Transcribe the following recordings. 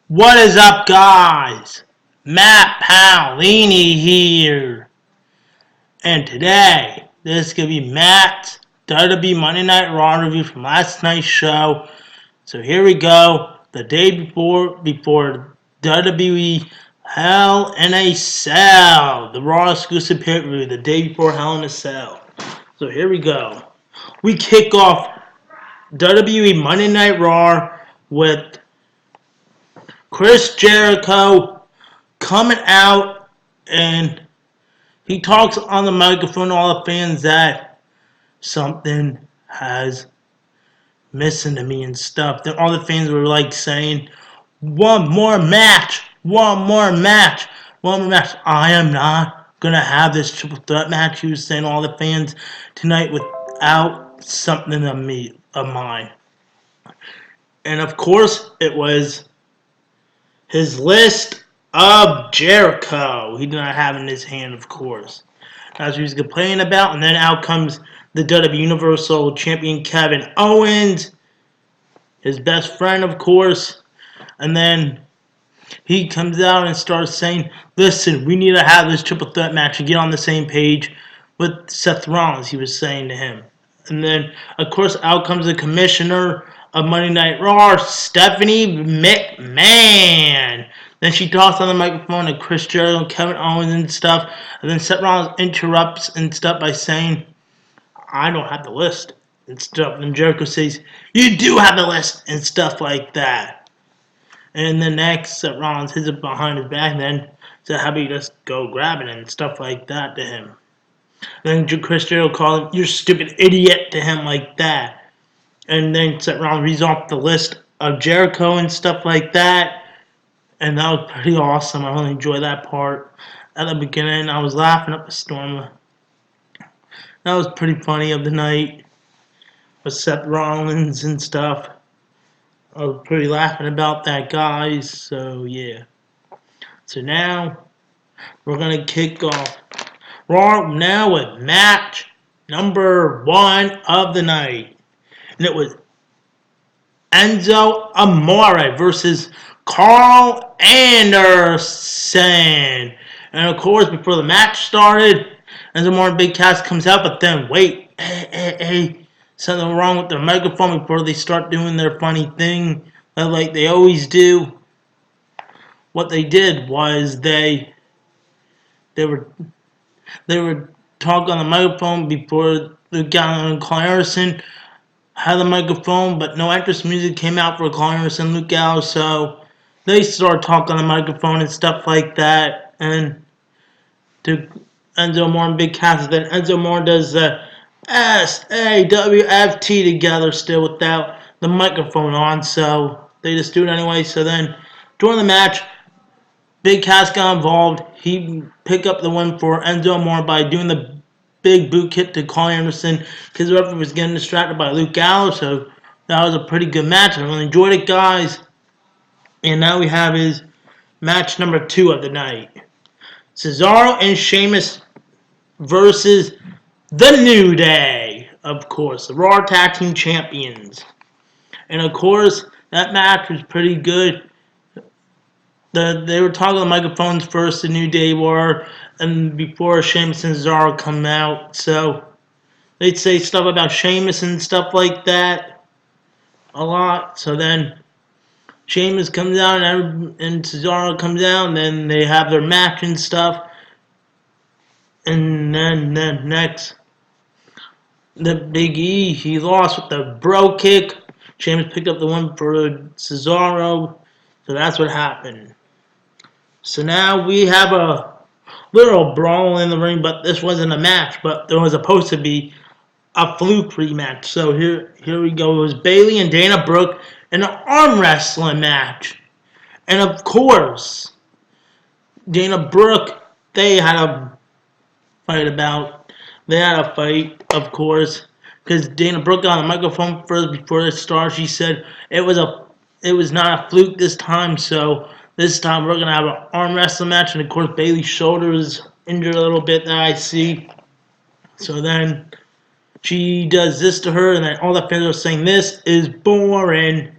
What is up, guys? Matt Paolini here. And today, this is going to be Matt's WWE Monday Night Raw review from last night's show. So here we go. The day before WWE Hell in a Cell. The Raw exclusive pay-per-view. The day before Hell in a Cell. So here we go. We kick off WWE Monday Night Raw with Chris Jericho coming out, and he talks on the microphone to all the fans that something has missing to me and stuff. Then all the fans were like saying, one more match, one more match, one more match. I am not going to have this triple threat match, he was saying to all the fans tonight, without something of mine. And of course, it was his list of Jericho. He did not have in his hand, of course. That's what he was complaining about. And then out comes the WWE Universal Champion Kevin Owens, his best friend, of course. And then he comes out and starts saying, listen, we need to have this triple threat match and get on the same page with Seth Rollins, he was saying to him. And then, of course, out comes the commissioner of Monday Night Raw, Stephanie McMahon. Then she talks on the microphone to Chris Jericho and Kevin Owens and stuff. And then Seth Rollins interrupts and stuff by saying, I don't have the list and stuff. And Jericho says, you do have the list and stuff like that. And then next, Seth Rollins hits it behind his back and then said, how about you just go grab it and stuff like that to him. Then Chris Jericho called him, you stupid idiot, to him like that. And then Seth Rollins reads off the list of Jericho and stuff like that. And that was pretty awesome. I really enjoyed that part. At the beginning, I was laughing up a storm. That was pretty funny of the night with Seth Rollins and stuff. I was pretty laughing about that, guys. So, yeah. So now, we're going to kick off Raw now with match number 1 of the night. And it was Enzo Amore versus Carl Anderson. And of course, before the match started, Enzo Amore Big Cass comes out, but then wait, hey, something wrong with their microphone before they start doing their funny thing like they always do. What they did was they were talking on the microphone before Luke Gallows and Carl Anderson had the microphone, but no entrance music came out for Carl Anderson and Luke Gallows, so they started talking on the microphone and stuff like that, and to Enzo Amore and Big Cass, then Enzo Amore does the SAWFT together still without the microphone on, so they just do it anyway. So then during the match, Big Cass got involved. He picked up the win for Enzo Amore by doing the big boot kick to Carl Anderson because the referee was getting distracted by Luke Gallows. So that was a pretty good match. I really enjoyed it, guys. And now we have his match number 2 of the night. Cesaro and Sheamus versus The New Day, of course, the Raw Tag Team Champions. And of course, that match was pretty good. They were talking on the microphones first, the New Day were, and before Sheamus and Cesaro come out. So they'd say stuff about Sheamus and stuff like that a lot. So then Sheamus comes out and Cesaro comes out, and then they have their match and stuff. And then next, the Big E, he lost with the bro kick. Sheamus picked up the win for Cesaro. So that's what happened. So now we have a little brawl in the ring, but this wasn't a match, but there was supposed to be a fluke rematch. So here we go. It was Bayley and Dana Brooke in an arm wrestling match. And of course, Dana Brooke, they had a fight, of course, because Dana Brooke got on the microphone first before the start. She said it was not a fluke this time, so this time we're gonna have an arm wrestling match, and of course Bayley's shoulder is injured a little bit that I see. So then she does this to her, and then all the fans are saying this is boring.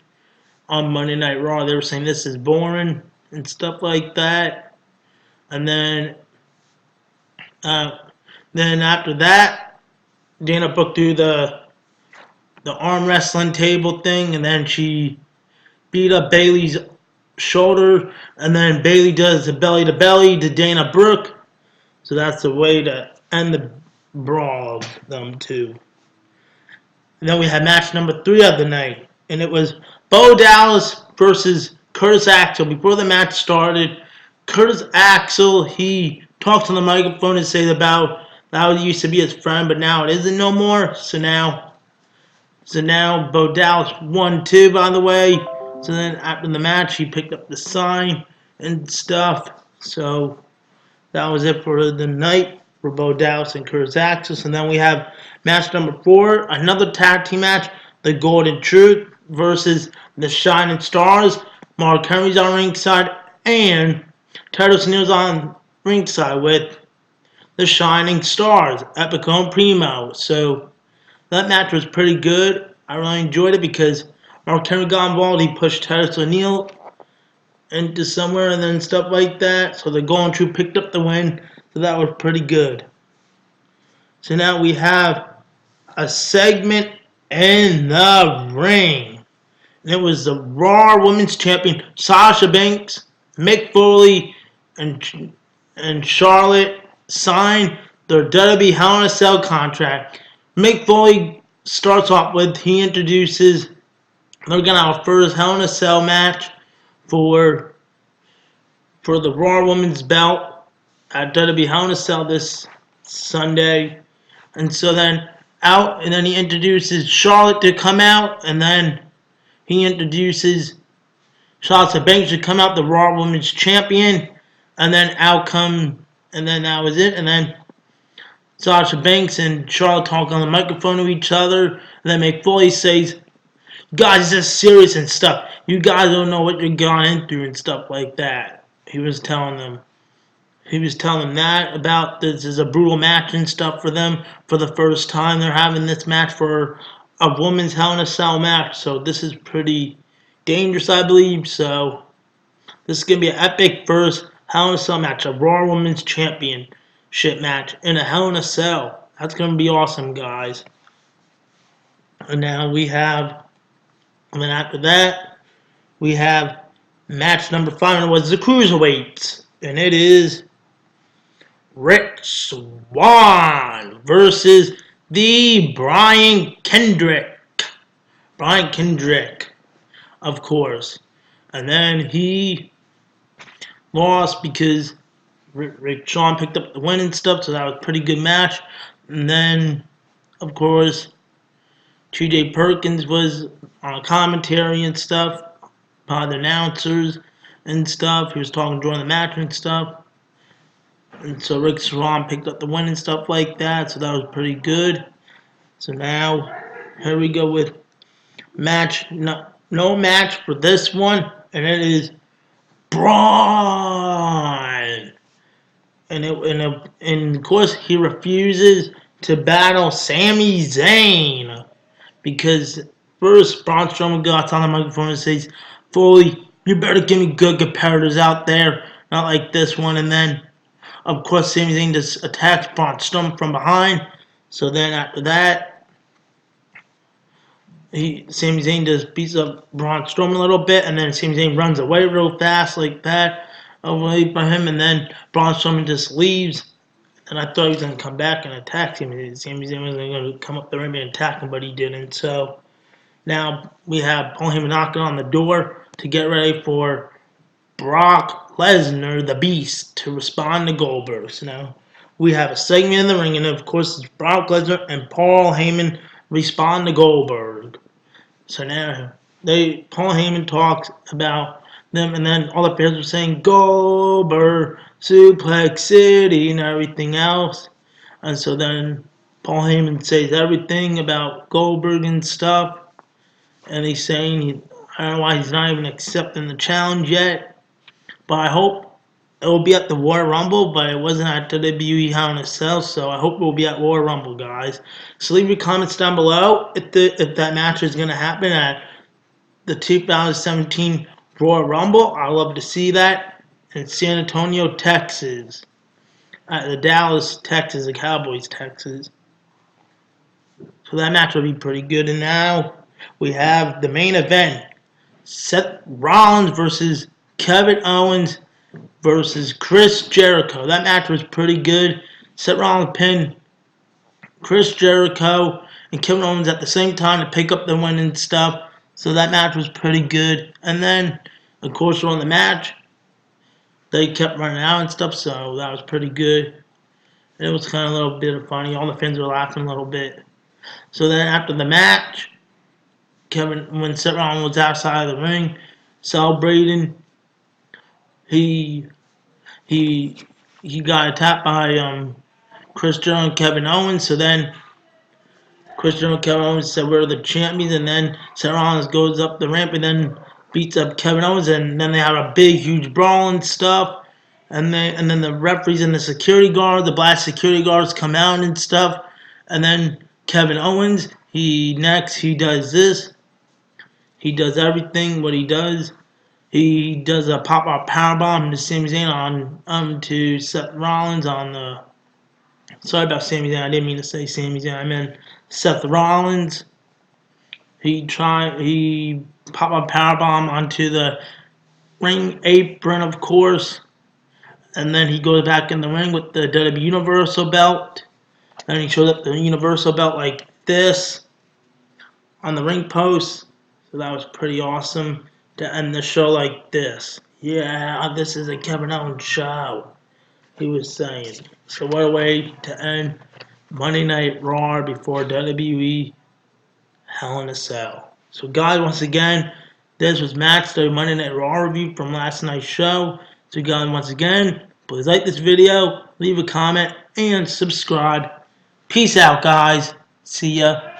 on Monday Night Raw. They were saying this is boring and stuff like that. And uh, then after that, Dana Brooke do the arm wrestling table thing, and then she beat up Bayley's shoulder, and then Bayley does the belly to belly to Dana Brooke. So that's the way to end the brawl of them two. And then we had match number 3 of the night, and it was Bo Dallas versus Curtis Axel. Before the match started, Curtis Axel, he talks on the microphone and says about that used to be his friend, but now it isn't no more. So now Bo Dallas won too, by the way. So then after the match, he picked up the sign and stuff. So that was it for the night for Bo Dallas and Curtis Axel. And then we have match number 4, another tag team match, the Golden Truth versus the Shining Stars. Mark Henry's on ringside and Titus O'Neil's on ringside with the Shining Stars, Epico and Primo. So that match was pretty good. I really enjoyed it because Mark Henry got involved. He pushed Titus O'Neil into somewhere and then stuff like that. So the Golden Truth picked up the win. So that was pretty good. So now we have a segment in the ring. And it was the Raw Women's Champion Sasha Banks, Mick Foley, and Charlotte signed their WWE Hell in a Cell contract. Mick Foley starts off with, he introduces, they're going to have a first Hell in a Cell match for the Raw Women's belt at WWE Hell in a Cell this Sunday. And so then he introduces Charlotte to come out, and then he introduces Sasha Banks to come out, the Raw Women's Champion, and then and then that was it. And then Sasha Banks and Charlotte talk on the microphone to each other, and then Mick Foley says, "Guys, this is serious and stuff. You guys don't know what you're going through and stuff like that." He was telling them that about this is a brutal match and stuff for them. For the first time, they're having this match for a women's Hell in a Cell match. So this is pretty dangerous, I believe. So this is going to be an epic first Hell in a Cell match, a Raw Women's Championship match in a Hell in a Cell. That's going to be awesome, guys. And now and then after that, we have match number 5, and it was the Cruiserweights. And it is Rick Swann versus the Brian Kendrick. Brian Kendrick, of course. And then he lost because Rick Swann picked up the win and stuff, so that was a pretty good match. And then, of course, TJ Perkins was on commentary and stuff, by the announcers and stuff. He was talking during the match and stuff. And so Rick Swann picked up the win and stuff like that, so that was pretty good. So now, here we go with no match for this one, and it is Braun. And of course, he refuses to battle Sami Zayn because first Braun Strowman got on the microphone and says, "Foley, you better give me good competitors out there, not like this one." And then, of course, Sami Zayn just attacks Braun Strowman from behind. So then after that, Sami Zayn just beats up Braun Strowman a little bit, and then Sami Zayn runs away real fast like that, away from him, and then Braun Strowman just leaves. And I thought he was going to come back and attack him. Sami Zayn was going to come up the ring and attack him, but he didn't. So now we have Paul Heyman knocking on the door to get ready for Brock Lesnar, the Beast, to respond to Goldberg. So now we have a segment in the ring, and of course it's Brock Lesnar and Paul Heyman respond to Goldberg. So now Paul Heyman talks about them, and then all the fans were saying Goldberg, Suplex City, and everything else. And so then Paul Heyman says everything about Goldberg and stuff, and he's saying I don't know why he's not even accepting the challenge yet. But I hope it will be at the Royal Rumble, but it wasn't at WWE Hell in a Cell, so I hope it will be at Royal Rumble, guys. So leave your comments down below if that match is going to happen at the 2017 Royal Rumble. I love to see that in San Antonio, Texas. The Dallas, Texas, the Cowboys, Texas. So that match will be pretty good. And now we have the main event. Seth Rollins versus Kevin Owens versus Chris Jericho. That match was pretty good. Seth Rollins pinned Chris Jericho and Kevin Owens at the same time to pick up the win and stuff. So that match was pretty good. And then, of course, on the match, they kept running out and stuff, so that was pretty good. It was kind of a little bit of funny. All the fans were laughing a little bit. So then after the match, when Seth Rollins was outside of the ring celebrating, he he he got attacked by Chris Jericho and Kevin Owens. So then Chris Jericho and Kevin Owens said we're the champions, and then Seth Rollins goes up the ramp and then beats up Kevin Owens, and then they have a big, huge brawl and stuff. And then the referees and the security guard, the black security guards come out and stuff. And then Kevin Owens, he does this. He does everything what he does. He does a pop-up powerbomb to Sami Zayn on to Seth Rollins on the. Sorry about Sami Zayn. I didn't mean to say Sami Zayn. I meant Seth Rollins. He pop-up powerbomb onto the ring apron, of course. And then he goes back in the ring with the WWE Universal belt. And he shows up the Universal belt like this on the ring post. So that was pretty awesome to end the show like this. Yeah, this is a Kevin Owens show, he was saying. So what a way to end Monday Night Raw before WWE Hell in a Cell. So guys, once again, this was Matt's Monday Night Raw review from last night's show. So guys, once again, please like this video, leave a comment, and subscribe. Peace out, guys. See ya.